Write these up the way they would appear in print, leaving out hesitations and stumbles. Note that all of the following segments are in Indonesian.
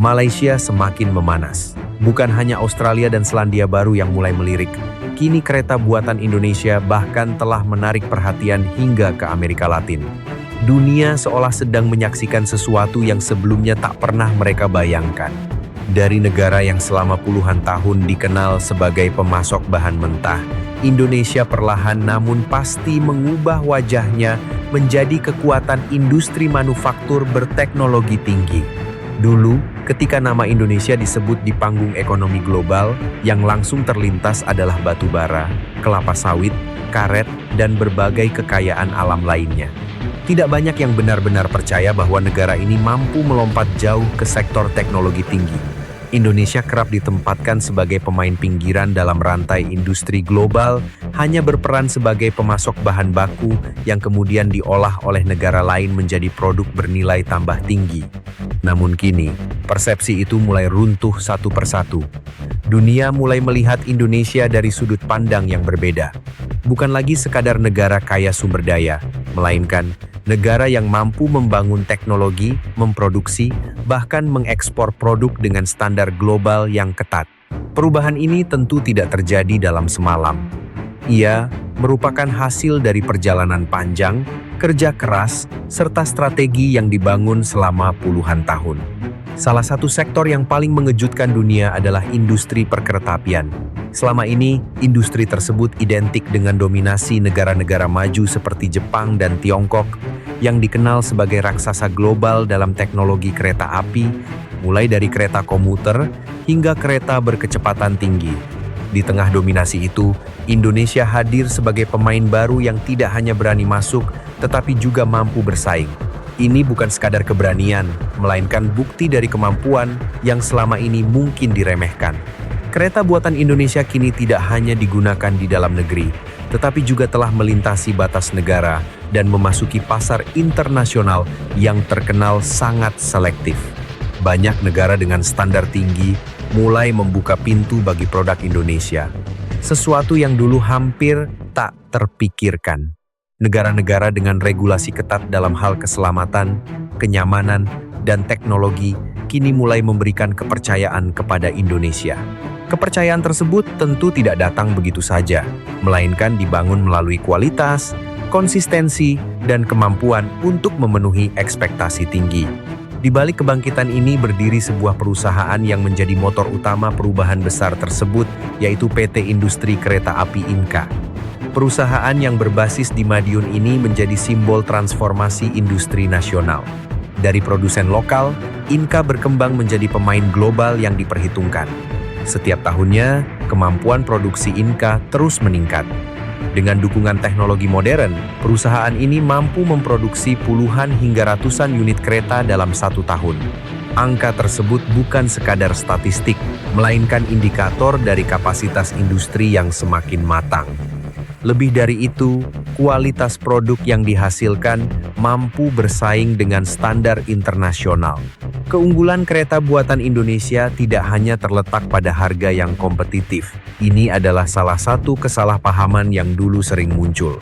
Malaysia semakin memanas. Bukan hanya Australia dan Selandia Baru yang mulai melirik, kini kereta buatan Indonesia bahkan telah menarik perhatian hingga ke Amerika Latin. Dunia seolah sedang menyaksikan sesuatu yang sebelumnya tak pernah mereka bayangkan. Dari negara yang selama puluhan tahun dikenal sebagai pemasok bahan mentah, Indonesia perlahan namun pasti mengubah wajahnya menjadi kekuatan industri manufaktur berteknologi tinggi. Dulu, ketika nama Indonesia disebut di panggung ekonomi global, yang langsung terlintas adalah batu bara, kelapa sawit, karet, dan berbagai kekayaan alam lainnya. Tidak banyak yang benar-benar percaya bahwa negara ini mampu melompat jauh ke sektor teknologi tinggi. Indonesia kerap ditempatkan sebagai pemain pinggiran dalam rantai industri global, hanya berperan sebagai pemasok bahan baku yang kemudian diolah oleh negara lain menjadi produk bernilai tambah tinggi. Namun kini, persepsi itu mulai runtuh satu persatu. Dunia mulai melihat Indonesia dari sudut pandang yang berbeda. Bukan lagi sekadar negara kaya sumber daya, melainkan negara yang mampu membangun teknologi, memproduksi, bahkan mengekspor produk dengan standar global yang ketat. Perubahan ini tentu tidak terjadi dalam semalam. Ia merupakan hasil dari perjalanan panjang, kerja keras, serta strategi yang dibangun selama puluhan tahun. Salah satu sektor yang paling mengejutkan dunia adalah industri perkeretaapian. Selama ini, industri tersebut identik dengan dominasi negara-negara maju seperti Jepang dan Tiongkok, yang dikenal sebagai raksasa global dalam teknologi kereta api, mulai dari kereta komuter hingga kereta berkecepatan tinggi. Di tengah dominasi itu, Indonesia hadir sebagai pemain baru yang tidak hanya berani masuk, tetapi juga mampu bersaing. Ini bukan sekadar keberanian, melainkan bukti dari kemampuan yang selama ini mungkin diremehkan. Kereta buatan Indonesia kini tidak hanya digunakan di dalam negeri, tetapi juga telah melintasi batas negara dan memasuki pasar internasional yang terkenal sangat selektif. Banyak negara dengan standar tinggi mulai membuka pintu bagi produk Indonesia, sesuatu yang dulu hampir tak terpikirkan. Negara-negara dengan regulasi ketat dalam hal keselamatan, kenyamanan, dan teknologi kini mulai memberikan kepercayaan kepada Indonesia. Kepercayaan tersebut tentu tidak datang begitu saja, melainkan dibangun melalui kualitas, konsistensi, dan kemampuan untuk memenuhi ekspektasi tinggi. Di balik kebangkitan ini berdiri sebuah perusahaan yang menjadi motor utama perubahan besar tersebut, yaitu PT Industri Kereta Api Inka. Perusahaan yang berbasis di Madiun ini menjadi simbol transformasi industri nasional. Dari produsen lokal, Inka berkembang menjadi pemain global yang diperhitungkan. Setiap tahunnya, kemampuan produksi Inka terus meningkat. Dengan dukungan teknologi modern, perusahaan ini mampu memproduksi puluhan hingga ratusan unit kereta dalam satu tahun. Angka tersebut bukan sekadar statistik, melainkan indikator dari kapasitas industri yang semakin matang. Lebih dari itu, kualitas produk yang dihasilkan mampu bersaing dengan standar internasional. Keunggulan kereta buatan Indonesia tidak hanya terletak pada harga yang kompetitif. Ini adalah salah satu kesalahpahaman yang dulu sering muncul.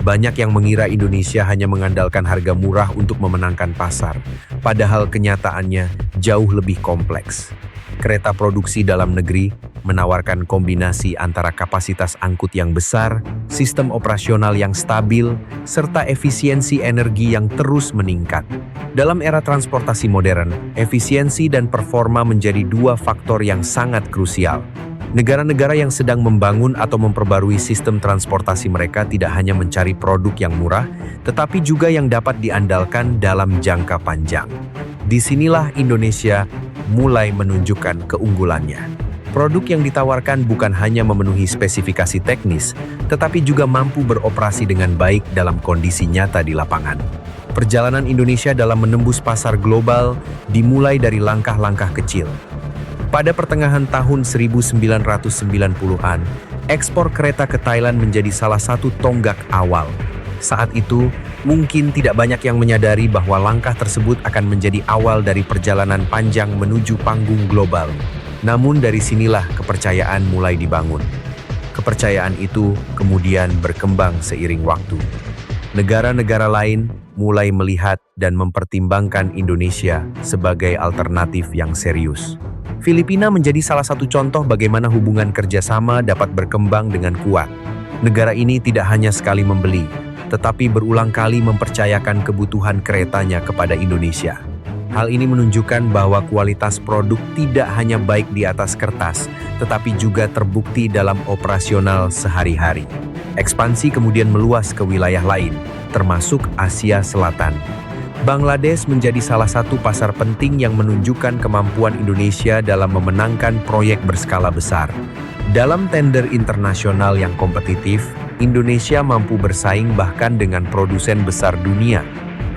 Banyak yang mengira Indonesia hanya mengandalkan harga murah untuk memenangkan pasar, padahal kenyataannya jauh lebih kompleks. Kereta produksi dalam negeri menawarkan kombinasi antara kapasitas angkut yang besar, sistem operasional yang stabil, serta efisiensi energi yang terus meningkat. Dalam era transportasi modern, efisiensi dan performa menjadi dua faktor yang sangat krusial. Negara-negara yang sedang membangun atau memperbarui sistem transportasi mereka tidak hanya mencari produk yang murah, tetapi juga yang dapat diandalkan dalam jangka panjang. Disinilah Indonesia mulai menunjukkan keunggulannya. Produk yang ditawarkan bukan hanya memenuhi spesifikasi teknis, tetapi juga mampu beroperasi dengan baik dalam kondisi nyata di lapangan. Perjalanan Indonesia dalam menembus pasar global dimulai dari langkah-langkah kecil. Pada pertengahan tahun 1990-an, ekspor kereta ke Thailand menjadi salah satu tonggak awal. Saat itu, mungkin tidak banyak yang menyadari bahwa langkah tersebut akan menjadi awal dari perjalanan panjang menuju panggung global. Namun dari sinilah kepercayaan mulai dibangun. Kepercayaan itu kemudian berkembang seiring waktu. Negara-negara lain mulai melihat dan mempertimbangkan Indonesia sebagai alternatif yang serius. Filipina menjadi salah satu contoh bagaimana hubungan kerjasama dapat berkembang dengan kuat. Negara ini tidak hanya sekali membeli, tetapi berulang kali mempercayakan kebutuhan keretanya kepada Indonesia. Hal ini menunjukkan bahwa kualitas produk tidak hanya baik di atas kertas, tetapi juga terbukti dalam operasional sehari-hari. Ekspansi kemudian meluas ke wilayah lain, termasuk Asia Selatan. Bangladesh menjadi salah satu pasar penting yang menunjukkan kemampuan Indonesia dalam memenangkan proyek berskala besar. Dalam tender internasional yang kompetitif, Indonesia mampu bersaing bahkan dengan produsen besar dunia.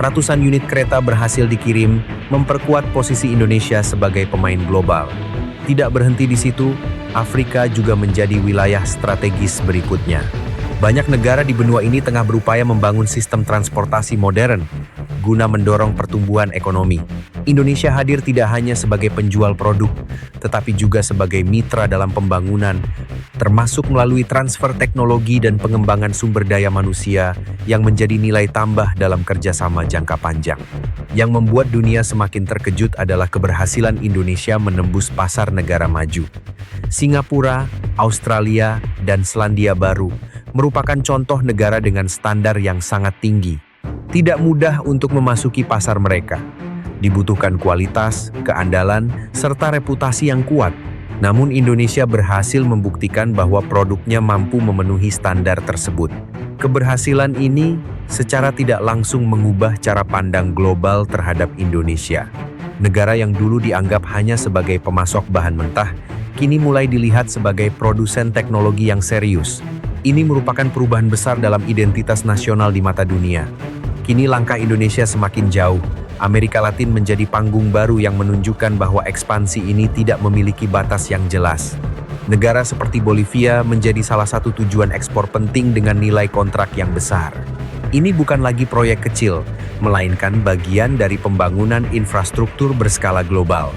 Ratusan unit kereta berhasil dikirim, memperkuat posisi Indonesia sebagai pemain global. Tidak berhenti di situ, Afrika juga menjadi wilayah strategis berikutnya. Banyak negara di benua ini tengah berupaya membangun sistem transportasi modern guna mendorong pertumbuhan ekonomi. Indonesia hadir tidak hanya sebagai penjual produk, tetapi juga sebagai mitra dalam pembangunan, termasuk melalui transfer teknologi dan pengembangan sumber daya manusia yang menjadi nilai tambah dalam kerjasama jangka panjang. Yang membuat dunia semakin terkejut adalah keberhasilan Indonesia menembus pasar negara maju. Singapura, Australia, dan Selandia Baru merupakan contoh negara dengan standar yang sangat tinggi. Tidak mudah untuk memasuki pasar mereka. Dibutuhkan kualitas, keandalan, serta reputasi yang kuat. Namun Indonesia berhasil membuktikan bahwa produknya mampu memenuhi standar tersebut. Keberhasilan ini secara tidak langsung mengubah cara pandang global terhadap Indonesia. Negara yang dulu dianggap hanya sebagai pemasok bahan mentah, kini mulai dilihat sebagai produsen teknologi yang serius. Ini merupakan perubahan besar dalam identitas nasional di mata dunia. Kini langkah Indonesia semakin jauh. Amerika Latin menjadi panggung baru yang menunjukkan bahwa ekspansi ini tidak memiliki batas yang jelas. Negara seperti Bolivia menjadi salah satu tujuan ekspor penting dengan nilai kontrak yang besar. Ini bukan lagi proyek kecil, melainkan bagian dari pembangunan infrastruktur berskala global.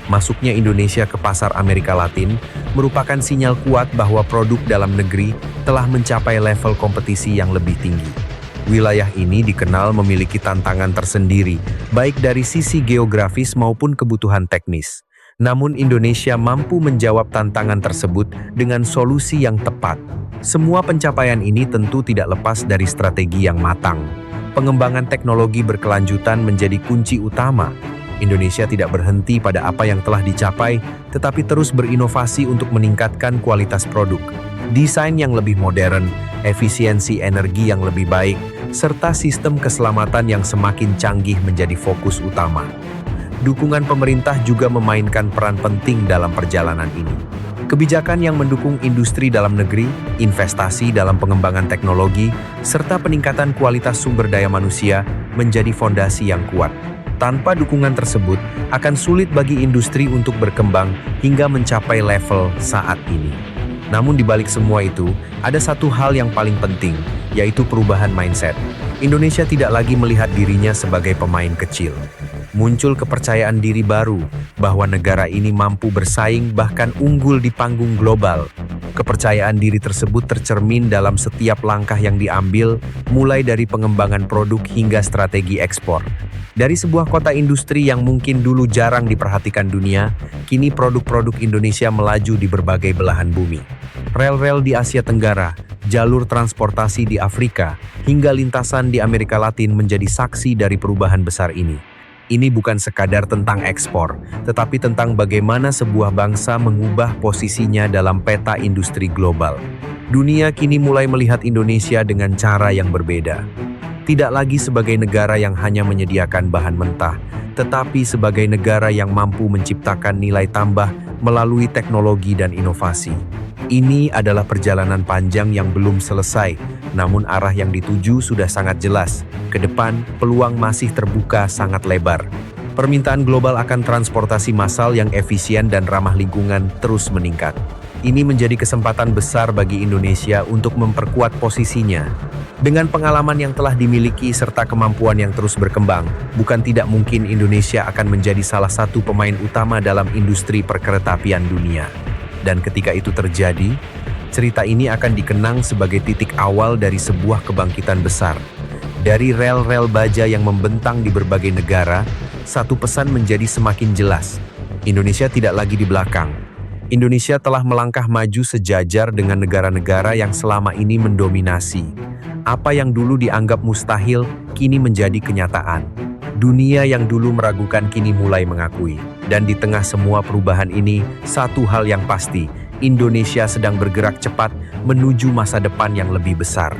Masuknya Indonesia ke pasar Amerika Latin merupakan sinyal kuat bahwa produk dalam negeri telah mencapai level kompetisi yang lebih tinggi. Wilayah ini dikenal memiliki tantangan tersendiri, baik dari sisi geografis maupun kebutuhan teknis. Namun Indonesia mampu menjawab tantangan tersebut dengan solusi yang tepat. Semua pencapaian ini tentu tidak lepas dari strategi yang matang. Pengembangan teknologi berkelanjutan menjadi kunci utama. Indonesia tidak berhenti pada apa yang telah dicapai, tetapi terus berinovasi untuk meningkatkan kualitas produk. Desain yang lebih modern, efisiensi energi yang lebih baik, serta sistem keselamatan yang semakin canggih menjadi fokus utama. Dukungan pemerintah juga memainkan peran penting dalam perjalanan ini. Kebijakan yang mendukung industri dalam negeri, investasi dalam pengembangan teknologi, serta peningkatan kualitas sumber daya manusia menjadi fondasi yang kuat. Tanpa dukungan tersebut, akan sulit bagi industri untuk berkembang hingga mencapai level saat ini. Namun di balik semua itu, ada satu hal yang paling penting, yaitu perubahan mindset. Indonesia tidak lagi melihat dirinya sebagai pemain kecil. Muncul kepercayaan diri baru bahwa negara ini mampu bersaing bahkan unggul di panggung global. Kepercayaan diri tersebut tercermin dalam setiap langkah yang diambil, mulai dari pengembangan produk hingga strategi ekspor. Dari sebuah kota industri yang mungkin dulu jarang diperhatikan dunia, kini produk-produk Indonesia melaju di berbagai belahan bumi. Rel-rel di Asia Tenggara, jalur transportasi di Afrika, hingga lintasan di Amerika Latin menjadi saksi dari perubahan besar ini. Ini bukan sekadar tentang ekspor, tetapi tentang bagaimana sebuah bangsa mengubah posisinya dalam peta industri global. Dunia kini mulai melihat Indonesia dengan cara yang berbeda. Tidak lagi sebagai negara yang hanya menyediakan bahan mentah, tetapi sebagai negara yang mampu menciptakan nilai tambah melalui teknologi dan inovasi. Ini adalah perjalanan panjang yang belum selesai, namun arah yang dituju sudah sangat jelas. Ke depan, peluang masih terbuka sangat lebar. Permintaan global akan transportasi massal yang efisien dan ramah lingkungan terus meningkat. Ini menjadi kesempatan besar bagi Indonesia untuk memperkuat posisinya. Dengan pengalaman yang telah dimiliki serta kemampuan yang terus berkembang, bukan tidak mungkin Indonesia akan menjadi salah satu pemain utama dalam industri perkeretaapian dunia. Dan ketika itu terjadi, cerita ini akan dikenang sebagai titik awal dari sebuah kebangkitan besar. Dari rel-rel baja yang membentang di berbagai negara, satu pesan menjadi semakin jelas. Indonesia tidak lagi di belakang. Indonesia telah melangkah maju sejajar dengan negara-negara yang selama ini mendominasi. Apa yang dulu dianggap mustahil, kini menjadi kenyataan. Dunia yang dulu meragukan kini mulai mengakui. Dan di tengah semua perubahan ini, satu hal yang pasti, Indonesia sedang bergerak cepat menuju masa depan yang lebih besar.